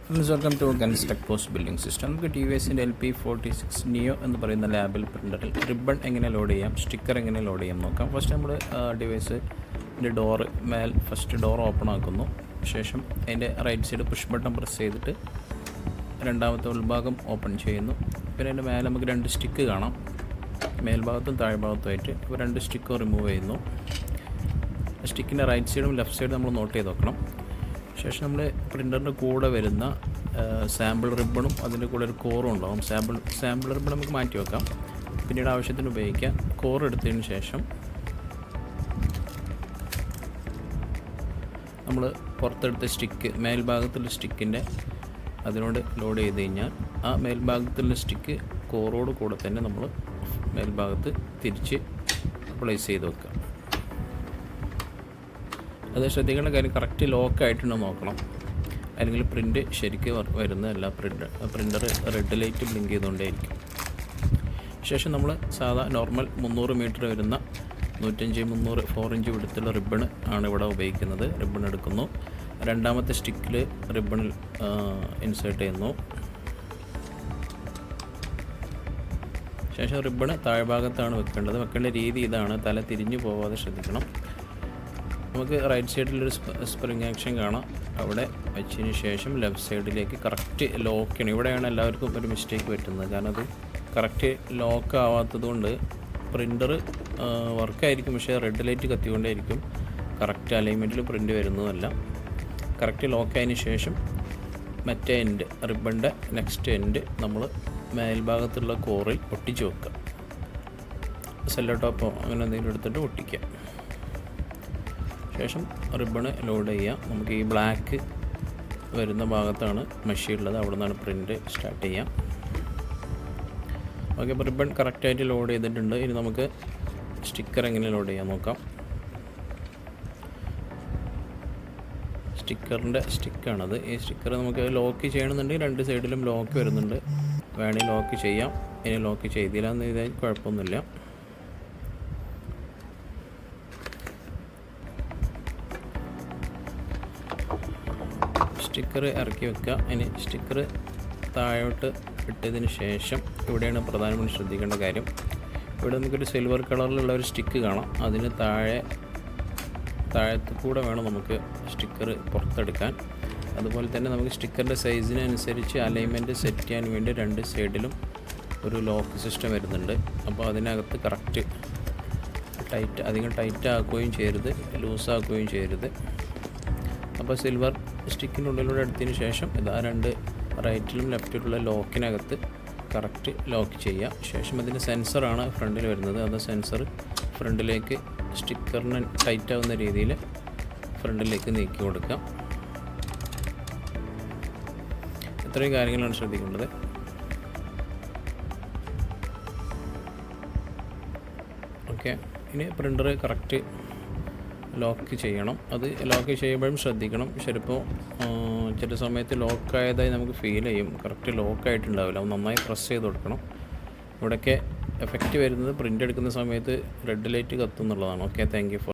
Friends, welcome to Guns Tech post building system. നമുക്ക് T V എസിൻ്റെ LP46 neo എന്ന് പറയുന്ന ലാബിൽ പ്രിൻ്ററിൽ റിബൺ എങ്ങനെ ലോഡ് ചെയ്യാം, സ്റ്റിക്കർ എങ്ങനെ ലോഡ് ചെയ്യാം നോക്കാം. ഫസ്റ്റ് നമ്മൾ ഡിവൈസിൻ്റെ ഡോറ് ഫസ്റ്റ് ഡോർ ഓപ്പൺ ആക്കുന്നു. ശേഷം അതിൻ്റെ right side push button press ചെയ്തിട്ട് രണ്ടാമത്തെ ഉൾഭാഗം ഓപ്പൺ ചെയ്യുന്നു. പിന്നെ അതിൻ്റെ മേലെ നമുക്ക് 2 സ്റ്റിക്ക് കാണാം, മേൽഭാഗത്തും താഴ്ഭാഗത്തുമായിട്ട്. ഇപ്പോൾ 2 സ്റ്റിക്ക് റിമൂവ് ചെയ്യുന്നു. സ്റ്റിക്കിൻ്റെ റൈറ്റ് സൈഡും ലെഫ്റ്റ് സൈഡും നമ്മൾ നോട്ട് ചെയ്ത് വെക്കണം. ശേഷം നമ്മൾ പ്രിൻ്ററിൻ്റെ കൂടെ വരുന്ന സാമ്പിൾ റിബണും അതിൻ്റെ കൂടെ ഒരു കോറും ഉണ്ടാകും. സാമ്പിൾ റിബൺ നമുക്ക് മാറ്റി വെക്കാം, പിന്നീട് ആവശ്യത്തിന് ഉപയോഗിക്കാം. കോർ എടുത്തതിന് ശേഷം നമ്മൾ പുറത്തെടുത്ത സ്റ്റിക്ക് മേൽഭാഗത്തുള്ള സ്റ്റിക്കിൻ്റെ അതിനോട് ലോഡ് ചെയ്ത് കഴിഞ്ഞാൽ ആ മേൽഭാഗത്തുള്ള സ്റ്റിക്ക് കോറോട് കൂടെ തന്നെ നമ്മൾ മേൽഭാഗത്ത് തിരിച്ച് പ്ലേസ് ചെയ്ത് വെക്കുക. അത് ശ്രദ്ധിക്കേണ്ട കാര്യം, കറക്റ്റ് ലോക്ക് ആയിട്ടുണ്ടോ നോക്കണം, അല്ലെങ്കിൽ പ്രിൻ്റ് ശരിക്ക് വരുന്നതല്ല. പ്രിൻ്റർ റെഡ് ലൈറ്റ് ബ്ലിങ്ക് ചെയ്തുകൊണ്ടേയിരിക്കും. ശേഷം നമ്മൾ നോർമൽ 300 മീറ്റർ വരുന്ന 150-300 4 ഇഞ്ച് വിടുത്തുള്ള റിബൺ ആണ് ഇവിടെ ഉപയോഗിക്കുന്നത്. റിബൺ എടുക്കുന്നു, രണ്ടാമത്തെ സ്റ്റിക്കിൽ റിബണിൽ ഇൻസേർട്ട് ചെയ്യുന്നു. ശേഷം റിബൺ താഴ്ഭാഗത്താണ് വെക്കേണ്ടത്. വെക്കേണ്ട രീതി ഇതാണ്, തല തിരിഞ്ഞു പോവാതെ ശ്രദ്ധിക്കണം. നമുക്ക് റൈറ്റ് സൈഡിലൊരു സ്പ്രിങ് ആക്ഷൻ കാണാം, അവിടെ വെച്ചതിന് ശേഷം ലെഫ്റ്റ് സൈഡിലേക്ക് കറക്റ്റ് ലോക്ക് ചെയ്യണം. ഇവിടെയാണ് എല്ലാവർക്കും ഒരു മിസ്റ്റേക്ക് പറ്റുന്നത്, കാരണം അത് കറക്റ്റ് ലോക്ക് ആവാത്തത് കൊണ്ട് പ്രിൻ്റർ വർക്കായിരിക്കും, പക്ഷേ റെഡ് ലൈറ്റ് കത്തിക്കൊണ്ടേയിരിക്കും. കറക്റ്റ് അലൈൻമെൻറ്റിൽ പ്രിൻ്റ് വരുന്നതല്ല. കറക്റ്റ് ലോക്ക് ആയതിന് ശേഷം മറ്റേ എൻഡ് റിബണിൻ്റെ നെക്സ്റ്റ് എൻഡ് നമ്മൾ മേൽഭാഗത്തുള്ള കോറിൽ ഒട്ടിച്ച് വെക്കുക. സെല്ലോ ടോപ്പോ അങ്ങനെ എന്തെങ്കിലും എടുത്തിട്ട് ഒട്ടിക്കുക. ശേഷം റിബണ് ലോഡ് ചെയ്യുക. നമുക്ക് ഈ ബ്ലാക്ക് വരുന്ന ഭാഗത്താണ് മെഷീൻ ഉള്ളത്, അവിടെ നിന്നാണ് പ്രിൻ്റ് സ്റ്റാർട്ട് ചെയ്യാം. ഓക്കെ, അപ്പോൾ റിബൺ കറക്റ്റായിട്ട് ലോഡ് ചെയ്തിട്ടുണ്ട്. ഇനി നമുക്ക് സ്റ്റിക്കർ എങ്ങനെ ലോഡ് ചെയ്യാൻ നോക്കാം. സ്റ്റിക്കറിൻ്റെ സ്റ്റിക്കാണത്. ഈ സ്റ്റിക്കർ നമുക്ക് ലോക്ക് ചെയ്യണമെന്നുണ്ടെങ്കിൽ 2 സൈഡിലും ലോക്ക് വരുന്നുണ്ട്, വേണമെങ്കിൽ ലോക്ക് ചെയ്യാം. ഇനി ലോക്ക് ചെയ്തില്ല എന്ന് ഇതായി കുഴപ്പമൊന്നുമില്ല. സ്റ്റിക്കർ ഇറക്കി വെക്കുക. ഇനി സ്റ്റിക്കർ താഴോട്ട് ഇട്ടതിന് ശേഷം ഇവിടെയാണ് പ്രധാനമായും ശ്രദ്ധിക്കേണ്ട കാര്യം. ഇവിടെ നമുക്കൊരു സിൽവർ കളറിലുള്ള ഒരു സ്റ്റിക്ക് കാണാം, അതിന് താഴത്ത് കൂടെ വേണം നമുക്ക് സ്റ്റിക്കർ പുറത്തെടുക്കാൻ. അതുപോലെ തന്നെ നമുക്ക് സ്റ്റിക്കറിൻ്റെ സൈസിനനുസരിച്ച് അലൈൻമെൻറ്റ് സെറ്റ് ചെയ്യാൻ വേണ്ടി 2 സൈഡിലും ഒരു ലോക്ക് സിസ്റ്റം വരുന്നുണ്ട്. അപ്പോൾ അതിനകത്ത് കറക്റ്റ് അധികം ടൈറ്റ് ആക്കുകയും ചെയ്യരുത്, ലൂസാക്കുകയും ചെയ്യരുത്. അപ്പോൾ സിൽവർ സ്റ്റിക്കിൻ്റെ ഉള്ളിലൂടെ എടുത്തതിന് ശേഷം ഇതാ 2 റൈറ്റിലും ലെഫ്റ്റിലുള്ള ലോക്കിനകത്ത് കറക്റ്റ് ലോക്ക് ചെയ്യുക. ശേഷം അതിൻ്റെ സെൻസറാണ് ഫ്രണ്ടിൽ വരുന്നത്. അത് സെൻസർ ഫ്രണ്ടിലേക്ക് സ്റ്റിക്കറിന് ടൈറ്റ് ആവുന്ന രീതിയിൽ ഫ്രണ്ടിലേക്ക് നീക്കി കൊടുക്കുക. ഇത്രയും കാര്യങ്ങളാണ് ശ്രദ്ധിക്കേണ്ടത്. ഓക്കെ, ഇനി പ്രിൻ്റർ കറക്റ്റ് ലോക്ക് ചെയ്യണം. അത് ലോക്ക് ചെയ്യുമ്പോഴും ശ്രദ്ധിക്കണം. ചിലപ്പോൾ ചില സമയത്ത് ലോക്കായതായി നമുക്ക് ഫീൽ ചെയ്യും, കറക്റ്റ് ലോക്കായിട്ടുണ്ടാവില്ല. അത് നന്നായി പ്രസ് ചെയ്ത് കൊടുക്കണം. ഇവിടെയൊക്കെ എഫക്റ്റ് വരുന്നത് പ്രിൻ്റ് എടുക്കുന്ന സമയത്ത് റെഡ് ലൈറ്റ് കത്തുന്നുള്ളതാണ്. Okay, thank you four